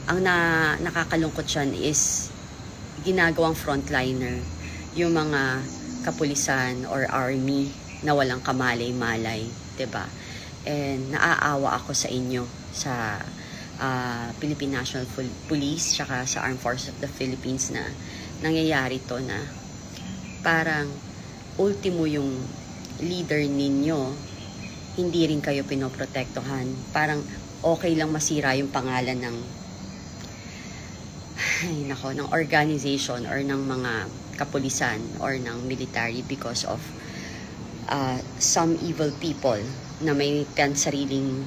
ang nakakalungkot siyan is ginagawang frontliner yung mga kapulisan or army na walang kamalay-malay, 'di ba? And naaawa ako sa inyo sa Philippine National Police tsaka sa Armed Forces of the Philippines na nangyayari to na parang ultimo yung leader ninyo, hindi rin kayo pinoprotektuhan. Parang okay lang masira yung pangalan ng ng organization or ng mga kapulisan or ng military because of some evil people na may pansariling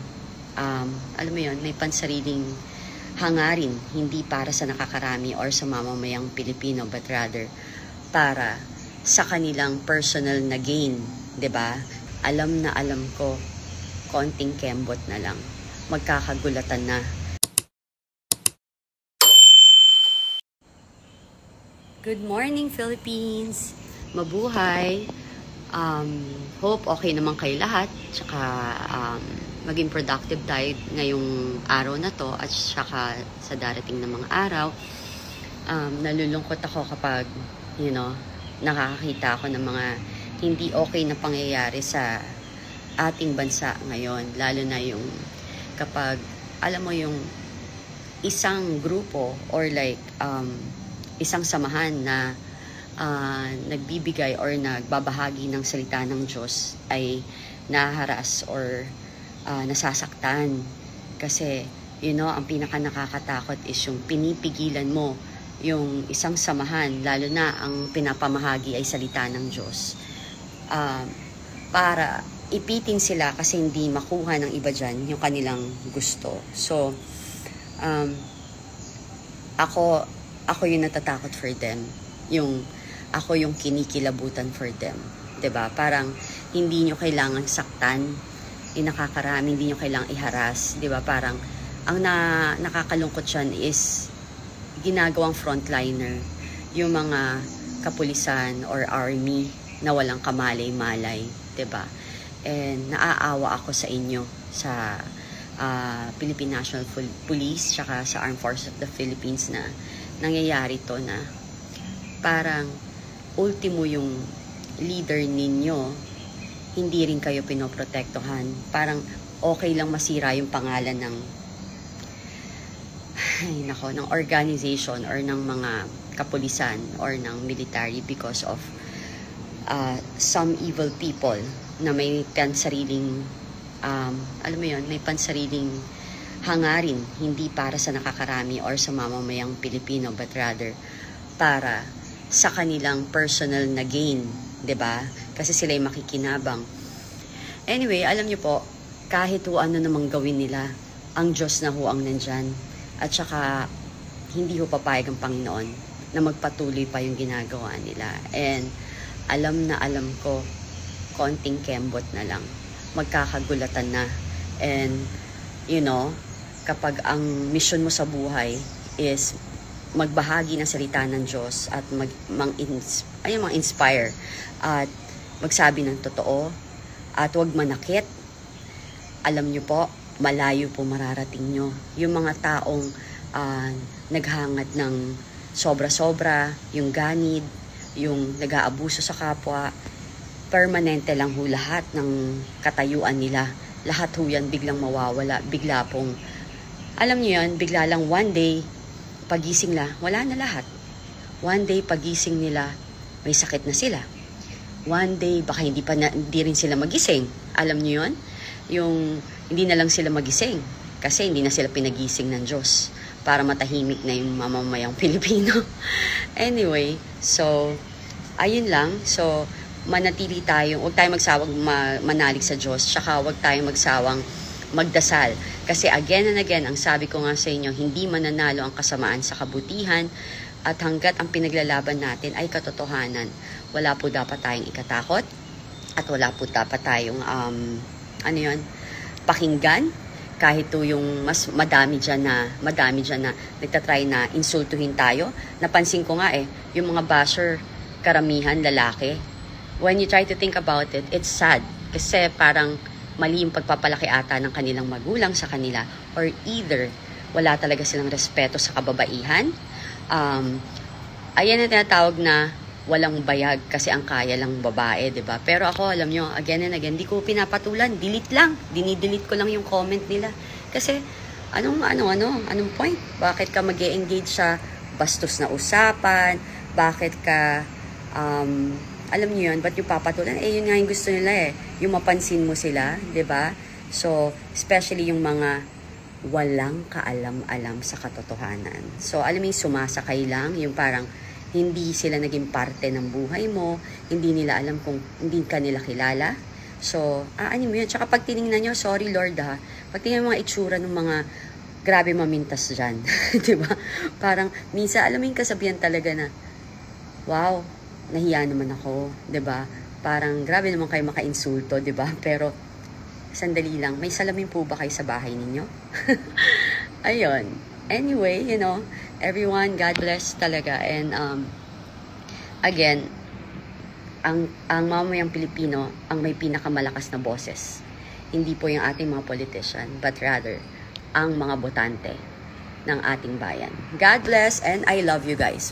alam mo yun, may pansariling hangarin, hindi para sa nakakarami or sa mamamayang Pilipino, but rather para sa kanilang personal na gain, 'di ba? Alam na alam ko, konting kembot na lang, magkakagulatan na. Good morning, Philippines! Mabuhay! Hope okay naman kayo lahat, tsaka maging productive tayo ngayong araw na to at saka sa darating na mga araw. Nalulungkot ako kapag, nakakakita ako ng mga hindi okay na pangyayari sa ating bansa ngayon. Lalo na yung kapag, alam mo yung isang grupo or like isang samahan na nagbibigay or nagbabahagi ng salita ng Diyos ay naharas or nasasaktan. Kasi, ang pinaka nakakatakot is yung pinipigilan mo yung isang samahan, lalo na ang pinapamahagi ay salita ng Diyos. Para ipitin sila kasi hindi makuha ng iba dyan yung kanilang gusto. So, ako yung natatakot for them. Ako yung kinikilabutan for them. 'Di ba? Parang hindi nyo kailangan saktan, nakakarami, hindi nyo kailangang iharas. 'Di ba? Parang ang nakakalungkot siyan is ginagawang frontliner yung mga kapulisan or army na walang kamalay-malay. 'Di ba? And naaawa ako sa inyo sa Philippine National Police tsaka sa Armed Forces of the Philippines na nangyayari to na parang ultimo yung leader ninyo, hindi rin kayo pinoprotektuhan. Parang okay lang masira yung pangalan ng ng organization or ng mga kapulisan or ng military because of some evil people na may pansariling alam mo yun, may pansariling hangarin, hindi para sa nakakarami or sa mamamayang Pilipino, but rather para sa kanilang personal na gain, 'di ba? Kasi sila ay makikinabang. Anyway, alam niyo po, kahit ano namang gawin nila, ang Diyos na ho ang nandyan. At saka hindi ho papayag ang Panginoon na magpatuloy pa yung ginagawa nila. And alam na alam ko, konting kembot na lang, magkakagulatan na. And kapag ang mission mo sa buhay is magbahagi ng salita ng Diyos at mang-inspire at magsabi ng totoo at huwag manakit, alam nyo po, malayo po mararating nyo. Yung mga taong naghangad ng sobra-sobra, yung ganid, yung nag-aabuso sa kapwa, permanente lang ho lahat ng katayuan nila. Lahat ho yan biglang mawawala, bigla pong, alam nyo yan, bigla lang one day, pagising la, wala na lahat. One day, pagising nila, may sakit na sila. One day, baka hindi rin sila magising. Alam niyo yun? Yung hindi na lang sila magising kasi hindi na sila pinagising ng Diyos para matahimik na yung mamamayang Pilipino. Anyway, so, ayun lang. So, manatili tayo, huwag tayong magsawang manalig sa Diyos, tsaka huwag tayong magsawang magdasal. Kasi again and again, ang sabi ko nga sa inyo, hindi mananalo ang kasamaan sa kabutihan at hanggat ang pinaglalaban natin ay katotohanan, wala po dapat tayong ikatakot at wala po dapat tayong pakinggan kahit to yung mas madami dyan na nagtatry na insultuhin tayo. Napansin ko nga yung mga basher, karamihan lalaki. When you try to think about it, it's sad kasi parang mali yung pagpapalaki ata ng kanilang magulang sa kanila, or either wala talaga silang respeto sa kababaihan. Ayan ang tinatawag na walang bayag kasi ang kaya lang babae, 'di ba? Pero ako, alam nyo, again and again, di ko pinapatulan, delete lang. Dinidelete ko lang yung comment nila. Kasi anong point? Bakit ka mag-e-engage sa bastos na usapan? Bakit ka alam niyo yun, ba't yung papatulan? Eh, yun nga yung gusto nila eh. Yung mapansin mo sila, 'di ba? So, especially yung mga walang kaalam-alam sa katotohanan. So, alam mo yung sumasakay lang, yung parang hindi sila naging parte ng buhay mo, hindi nila alam kung hindi ka nila kilala. So, ano mo yun? Tsaka pag tinignan nyo, sorry Lord ha, pag tinignan mo mga itsura ng mga grabe mamintas dyan, diba? Parang, minsan, alam mo yung kasabihan talaga na, wow, nahiya naman ako, diba? Parang, grabe naman kayo maka-insulto, diba? Pero, sandali lang, may salamin po ba kayo sa bahay ninyo? Ayun. Anyway, you know, everyone, God bless talaga. And again, ang mamamayang Pilipino ang may pinakamalakas na boses. Hindi po yung ating mga politician, but rather ang mga botante ng ating bayan. God bless and I love you guys.